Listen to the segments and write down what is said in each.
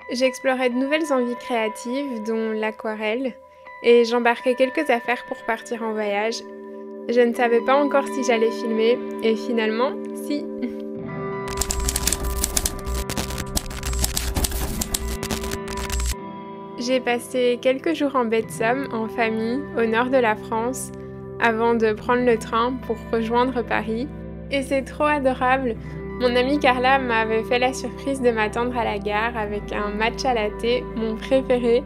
J'explorais de nouvelles envies créatives, dont l'aquarelle, et j'embarquais quelques affaires pour partir en voyage. Je ne savais pas encore si j'allais filmer, et finalement, si. J'ai passé quelques jours en baie de Somme, en famille, au nord de la France, avant de prendre le train pour rejoindre Paris. Et c'est trop adorable! Mon amie Carla m'avait fait la surprise de m'attendre à la gare avec un matcha latte, mon préféré.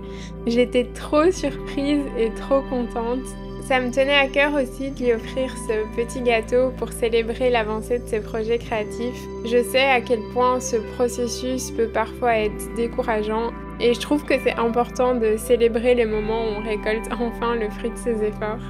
J'étais trop surprise et trop contente. Ça me tenait à cœur aussi de lui offrir ce petit gâteau pour célébrer l'avancée de ses projets créatifs. Je sais à quel point ce processus peut parfois être décourageant et je trouve que c'est important de célébrer les moments où on récolte enfin le fruit de ses efforts.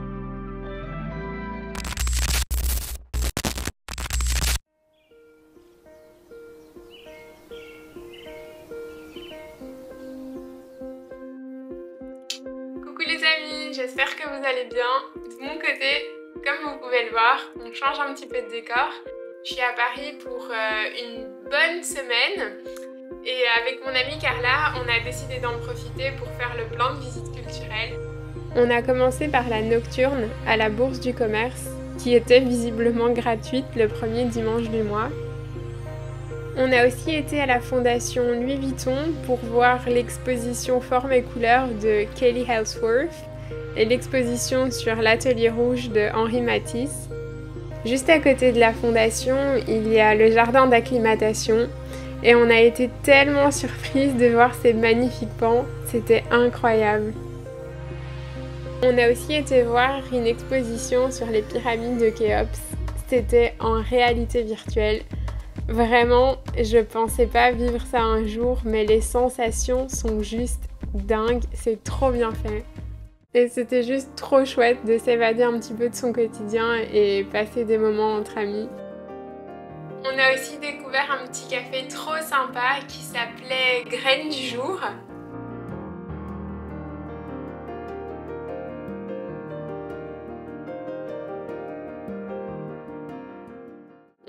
Coucou les amis, j'espère que vous allez bien. De mon côté, comme vous pouvez le voir, on change un petit peu de décor. Je suis à Paris pour une bonne semaine et avec mon amie Carla, on a décidé d'en profiter pour faire le plein de visites culturelles. On a commencé par la nocturne à la Bourse du Commerce, qui était visiblement gratuite le premier dimanche du mois. On a aussi été à la fondation Louis Vuitton pour voir l'exposition Formes et couleurs de Kelly Ellsworth et l'exposition sur l'atelier rouge de Henri Matisse. Juste à côté de la fondation, il y a le jardin d'acclimatation et on a été tellement surprises de voir ces magnifiques pans, c'était incroyable. On a aussi été voir une exposition sur les pyramides de Khéops, c'était en réalité virtuelle. Vraiment, je pensais pas vivre ça un jour, mais les sensations sont juste dingues, c'est trop bien fait. Et c'était juste trop chouette de s'évader un petit peu de son quotidien et passer des moments entre amis. On a aussi découvert un petit café trop sympa qui s'appelait Graines du jour.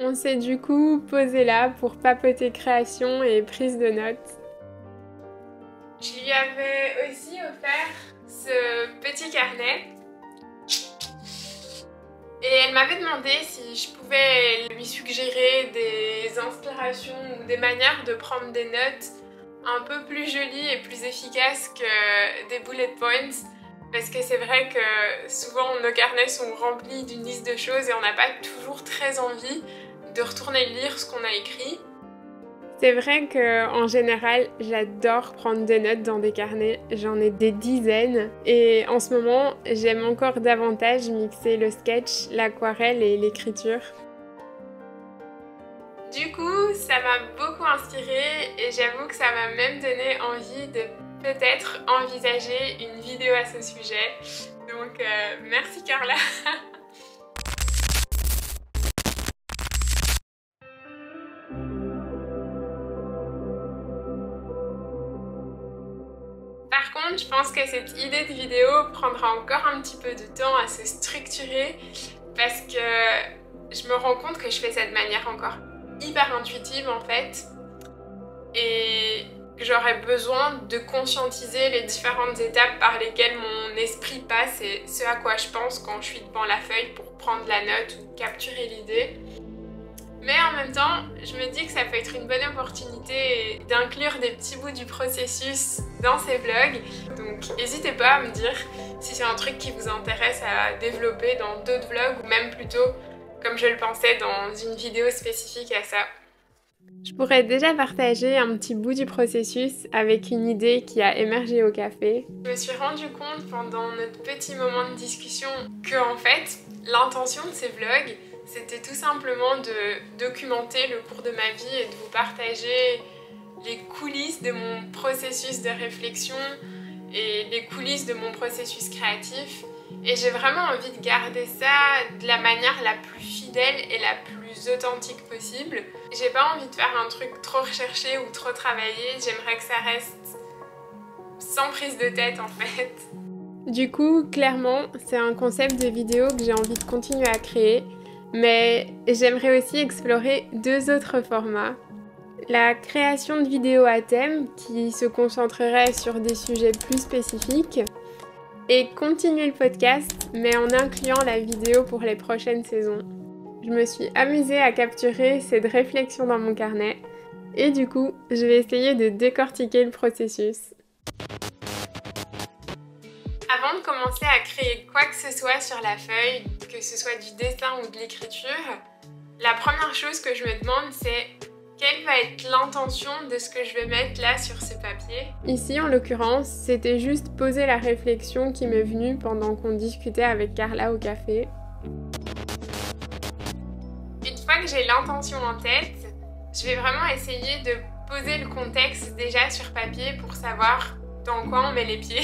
On s'est du coup posé là pour papoter création et prise de notes. Je lui avais aussi offert ce petit carnet et elle m'avait demandé si je pouvais lui suggérer des inspirations ou des manières de prendre des notes un peu plus jolies et plus efficaces que des bullet points. Parce que c'est vrai que souvent nos carnets sont remplis d'une liste de choses et on n'a pas toujours très envie de retourner lire ce qu'on a écrit. C'est vrai qu'en général, j'adore prendre des notes dans des carnets, j'en ai des dizaines. Et en ce moment, j'aime encore davantage mixer le sketch, l'aquarelle et l'écriture. Du coup, ça m'a beaucoup inspirée et j'avoue que ça m'a même donné envie de peut-être envisager une vidéo à ce sujet. Donc merci Carla. Par contre, je pense que cette idée de vidéo prendra encore un petit peu de temps à se structurer parce que je me rends compte que je fais ça de manière encore hyper intuitive en fait et que j'aurais besoin de conscientiser les différentes étapes par lesquelles mon esprit passe et ce à quoi je pense quand je suis devant la feuille pour prendre la note ou capturer l'idée. Mais en même temps, je me dis que ça peut être une bonne opportunité d'inclure des petits bouts du processus dans ces vlogs. Donc n'hésitez pas à me dire si c'est un truc qui vous intéresse à développer dans d'autres vlogs ou même plutôt, comme je le pensais, dans une vidéo spécifique à ça. Je pourrais déjà partager un petit bout du processus avec une idée qui a émergé au café. Je me suis rendu compte pendant notre petit moment de discussion que en fait, l'intention de ces vlogs, c'était tout simplement de documenter le cours de ma vie et de vous partager les coulisses de mon processus de réflexion et les coulisses de mon processus créatif. Et j'ai vraiment envie de garder ça de la manière la plus fidèle et la plus authentique possible. J'ai pas envie de faire un truc trop recherché ou trop travaillé, j'aimerais que ça reste sans prise de tête en fait. Du coup, clairement, c'est un concept de vidéo que j'ai envie de continuer à créer. Mais j'aimerais aussi explorer deux autres formats. La création de vidéos à thème qui se concentrerait sur des sujets plus spécifiques et continuer le podcast mais en incluant la vidéo pour les prochaines saisons. Je me suis amusée à capturer cette réflexion dans mon carnet et du coup, je vais essayer de décortiquer le processus. Avant de commencer à créer quoi que ce soit sur la feuille, que ce soit du dessin ou de l'écriture, la première chose que je me demande c'est quelle va être l'intention de ce que je vais mettre là sur ce papier. Ici en l'occurrence, c'était juste poser la réflexion qui m'est venue pendant qu'on discutait avec Carla au café. Une fois que j'ai l'intention en tête, je vais vraiment essayer de poser le contexte déjà sur papier pour savoir dans quoi on met les pieds.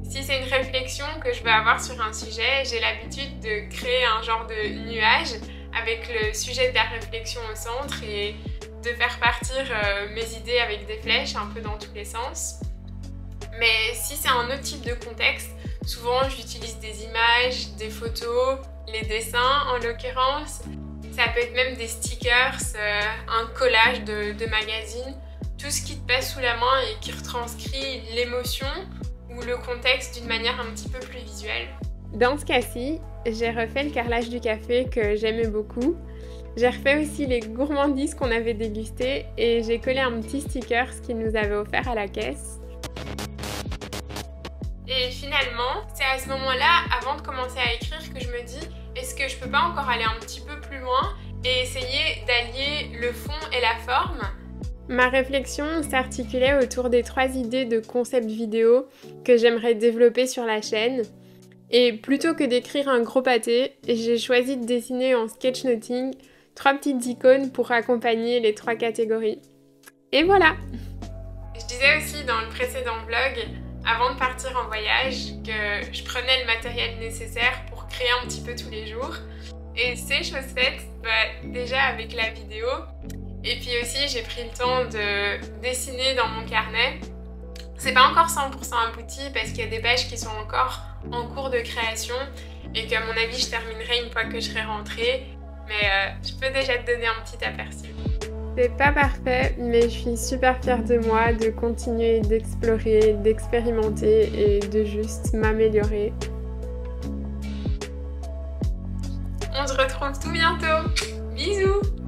Si c'est une réflexion que je veux avoir sur un sujet, j'ai l'habitude de créer un genre de nuage avec le sujet de la réflexion au centre et de faire partir mes idées avec des flèches un peu dans tous les sens. Mais si c'est un autre type de contexte, souvent j'utilise des images, des photos, les dessins en l'occurrence. Ça peut être même des stickers, un collage de magazines, tout ce qui te passe sous la main et qui retranscrit l'émotion ou le contexte d'une manière un petit peu plus visuelle. Dans ce cas-ci, j'ai refait le carrelage du café que j'aimais beaucoup. J'ai refait aussi les gourmandises qu'on avait dégustées et j'ai collé un petit sticker qu'ils nous avaient offert à la caisse. Et finalement, c'est à ce moment-là, avant de commencer à écrire, que je me dis est-ce que je peux pas encore aller un petit peu plus loin et essayer d'allier le fond et la forme? Ma réflexion s'articulait autour des 3 idées de concept vidéo que j'aimerais développer sur la chaîne. Et plutôt que d'écrire un gros pâté, j'ai choisi de dessiner en sketchnoting 3 petites icônes pour accompagner les 3 catégories. Et voilà! Je disais aussi dans le précédent vlog, avant de partir en voyage, que je prenais le matériel nécessaire pour créer un petit peu tous les jours. Et c'est chose faite, déjà avec la vidéo. Et puis aussi, j'ai pris le temps de dessiner dans mon carnet. C'est pas encore 100% abouti parce qu'il y a des pages qui sont encore en cours de création et qu'à mon avis, je terminerai une fois que je serai rentrée. Mais je peux déjà te donner un petit aperçu. C'est pas parfait, mais je suis super fière de moi de continuer d'explorer, d'expérimenter et de juste m'améliorer. On se retrouve tout bientôt. Bisous!